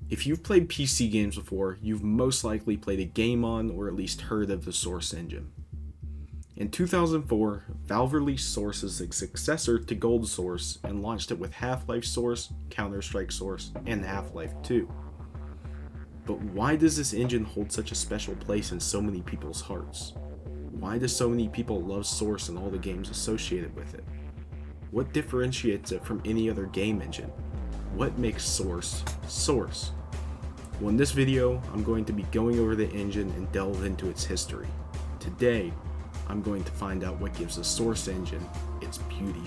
If you've played PC games before, you've most likely played a game on or at least heard of the Source engine. In 2004, Valve released Source as a successor to Gold Source and launched it with Half-Life Source, Counter-Strike Source, and Half-Life 2. But why does this engine hold such a special place in so many people's hearts? Why do so many people love Source and all the games associated with it? What differentiates it from any other game engine? What makes Source, Source? Well, in this video, I'm going to be going over the engine and delve into its history. Today, I'm going to find out what gives the Source engine its beauty.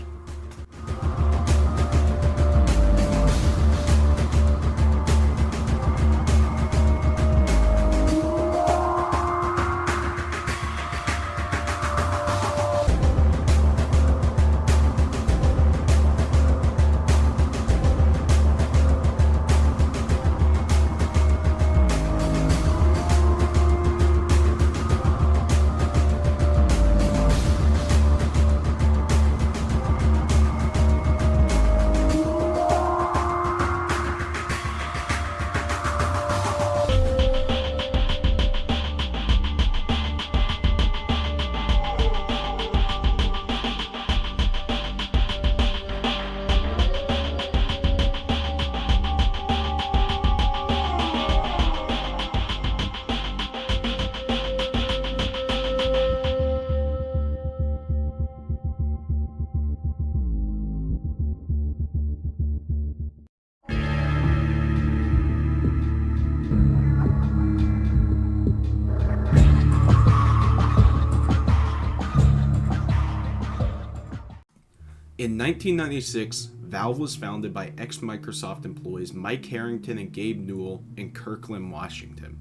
In 1996, Valve was founded by ex-Microsoft employees Mike Harrington and Gabe Newell in Kirkland, Washington.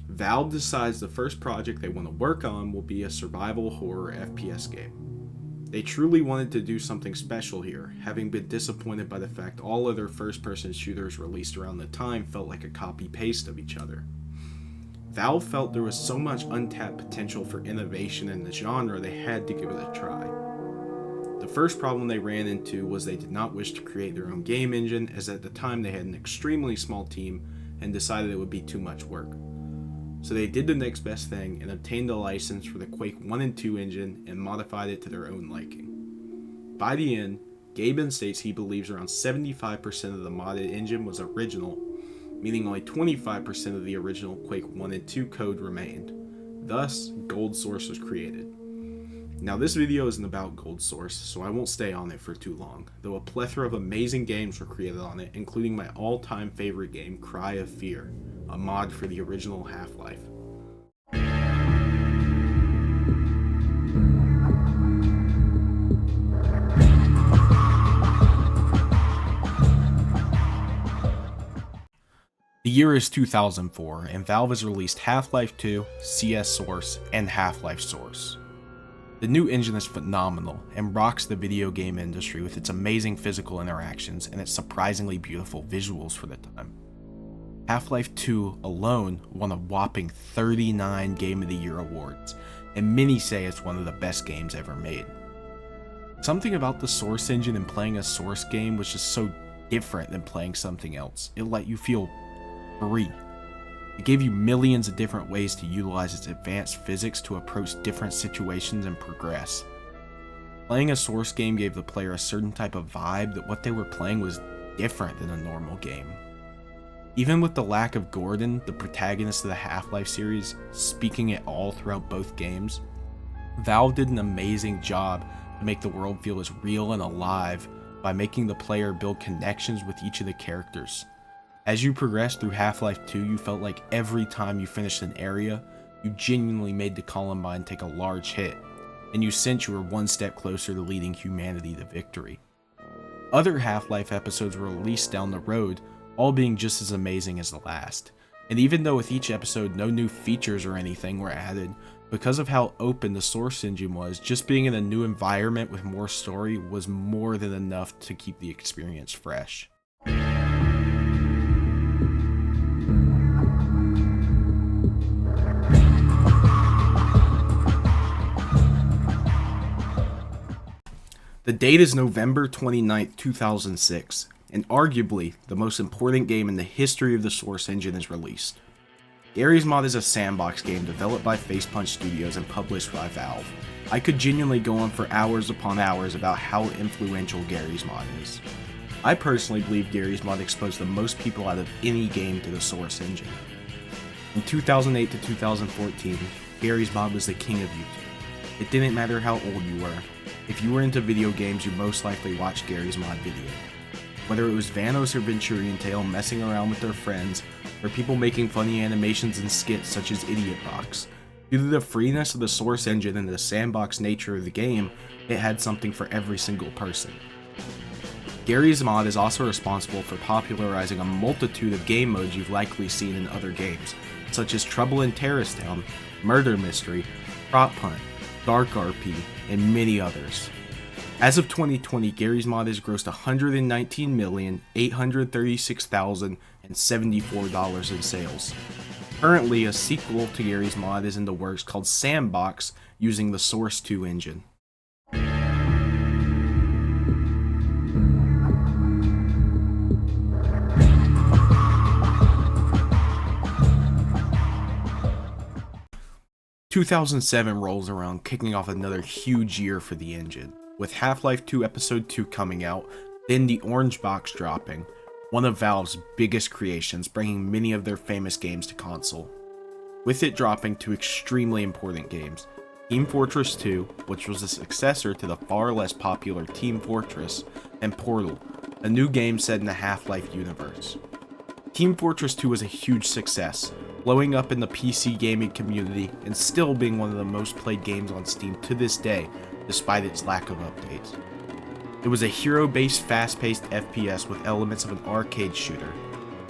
Valve decides the first project they want to work on will be a survival horror FPS game. They truly wanted to do something special here, having been disappointed by the fact all other first-person shooters released around the time felt like a copy-paste of each other. Valve felt there was so much untapped potential for innovation in the genre they had to give it a try. The first problem they ran into was they did not wish to create their own game engine, as at the time they had an extremely small team and decided it would be too much work. So they did the next best thing and obtained a license for the Quake 1 and 2 engine and modified it to their own liking. By the end, Gaben states he believes around 75% of the modded engine was original, meaning only 25% of the original Quake 1 and 2 code remained. Thus, Gold Source was created. Now this video isn't about Gold Source, so I won't stay on it for too long, though a plethora of amazing games were created on it, including my all-time favorite game, Cry of Fear, a mod for the original Half-Life. The year is 2004, and Valve has released Half-Life 2, CS Source, and Half-Life Source. The new engine is phenomenal and rocks the video game industry with its amazing physical interactions and its surprisingly beautiful visuals for the time. Half-Life 2 alone won a whopping 39 Game of the Year awards, and many say it's one of the best games ever made. Something about the Source engine and playing a Source game was just so different than playing something else. It let you feel free. It gave you millions of different ways to utilize its advanced physics to approach different situations and progress. Playing a Source game gave the player a certain type of vibe that what they were playing was different than a normal game. Even with the lack of Gordon, the protagonist of the Half-Life series, speaking at all throughout both games, Valve did an amazing job to make the world feel as real and alive by making the player build connections with each of the characters. As you progressed through Half-Life 2, you felt like every time you finished an area, you genuinely made the Columbine take a large hit, and you sensed you were one step closer to leading humanity to victory. Other Half-Life episodes were released down the road, all being just as amazing as the last. And even though with each episode no new features or anything were added, because of how open the Source engine was, just being in a new environment with more story was more than enough to keep the experience fresh. The date is November 29th, 2006, and arguably the most important game in the history of the Source engine is released. Garry's Mod is a sandbox game developed by Facepunch Studios and published by Valve. I could genuinely go on for hours upon hours about how influential Garry's Mod is. I personally believe Garry's Mod exposed the most people out of any game to the Source engine. In 2008 to 2014, Garry's Mod was the king of YouTube. It didn't matter how old you were. If you were into video games, you most likely watched Garry's Mod video. Whether it was Vanos or Venturian Tale messing around with their friends, or people making funny animations and skits such as Idiot Box. Due to the freeness of the Source engine and the sandbox nature of the game, it had something for every single person. Garry's Mod is also responsible for popularizing a multitude of game modes you've likely seen in other games, such as Trouble in Terrorist Town, Murder Mystery, Prop Hunt, Dark RP, and many others. As of 2020, Garry's Mod has grossed $119,836,074 in sales. Currently, a sequel to Garry's Mod is in the works called Sandbox, using the Source 2 engine. – 2007 rolls around, kicking off another huge year for the engine, with Half-Life 2 Episode 2 coming out, then the Orange Box dropping, one of Valve's biggest creations, bringing many of their famous games to console. With it dropping two extremely important games, Team Fortress 2, which was a successor to the far less popular Team Fortress, and Portal, a new game set in the Half-Life universe. Team Fortress 2 was a huge success, blowing up in the PC gaming community and still being one of the most played games on Steam to this day, despite its lack of updates. It was a hero-based, fast-paced FPS with elements of an arcade shooter.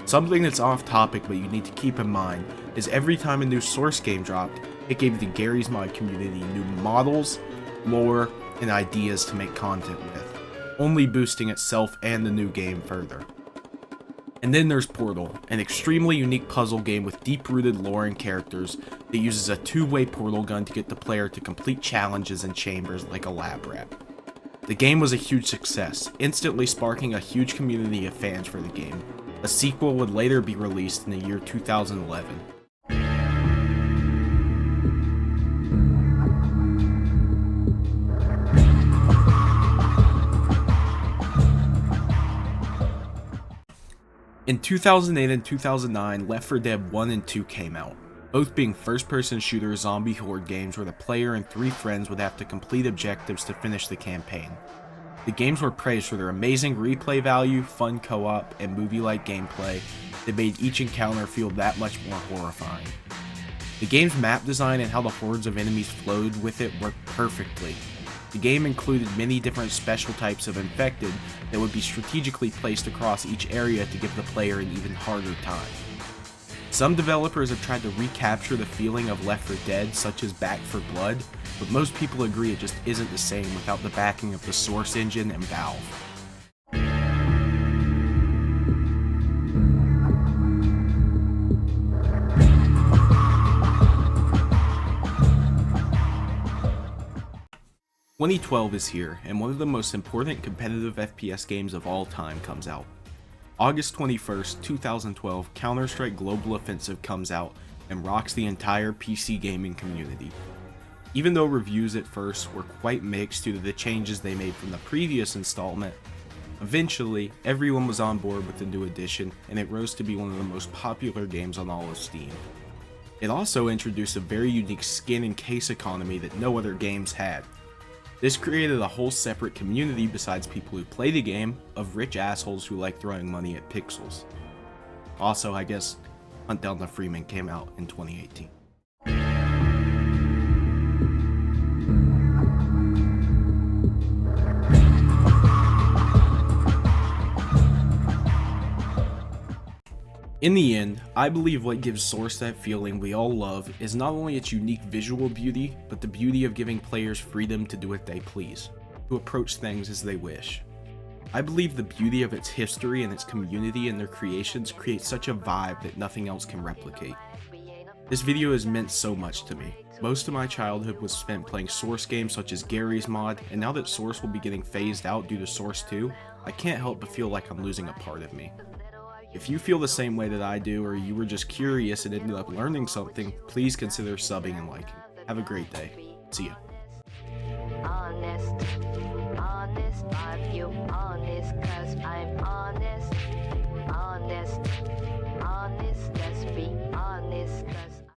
Something that's off topic but you need to keep in mind is every time a new Source game dropped, it gave the Garry's Mod community new models, lore, and ideas to make content with, only boosting itself and the new game further. And then there's Portal, an extremely unique puzzle game with deep-rooted lore and characters that uses a two-way portal gun to get the player to complete challenges and chambers like a lab rat. The game was a huge success, instantly sparking a huge community of fans for the game. A sequel would later be released in the year 2011. In 2008 and 2009, Left 4 Dead 1 and 2 came out, both being first-person shooter zombie horde games where the player and three friends would have to complete objectives to finish the campaign. The games were praised for their amazing replay value, fun co-op, and movie-like gameplay that made each encounter feel that much more horrifying. The game's map design and how the hordes of enemies flowed with it worked perfectly. The game included many different special types of infected that would be strategically placed across each area to give the player an even harder time. Some developers have tried to recapture the feeling of Left 4 Dead, such as Back 4 Blood, but most people agree it just isn't the same without the backing of the Source engine and Valve. – 2012 is here, and one of the most important competitive FPS games of all time comes out. August 21st, 2012, Counter-Strike Global Offensive comes out and rocks the entire PC gaming community. Even though reviews at first were quite mixed due to the changes they made from the previous installment, eventually everyone was on board with the new edition, and it rose to be one of the most popular games on all of Steam. It also introduced a very unique skin and case economy that no other games had. This created a whole separate community besides people who play the game of rich assholes who like throwing money at pixels. Also, I guess Hunt Down the Freeman came out in 2018. In the end, I believe what gives Source that feeling we all love is not only its unique visual beauty, but the beauty of giving players freedom to do what they please, to approach things as they wish. I believe the beauty of its history and its community and their creations create such a vibe that nothing else can replicate. This video has meant so much to me. Most of my childhood was spent playing Source games such as Garry's Mod, and now that Source will be getting phased out due to Source 2, I can't help but feel like I'm losing a part of me. If you feel the same way that I do, or you were just curious and ended up learning something, please consider subbing and liking. Have a great day. See ya.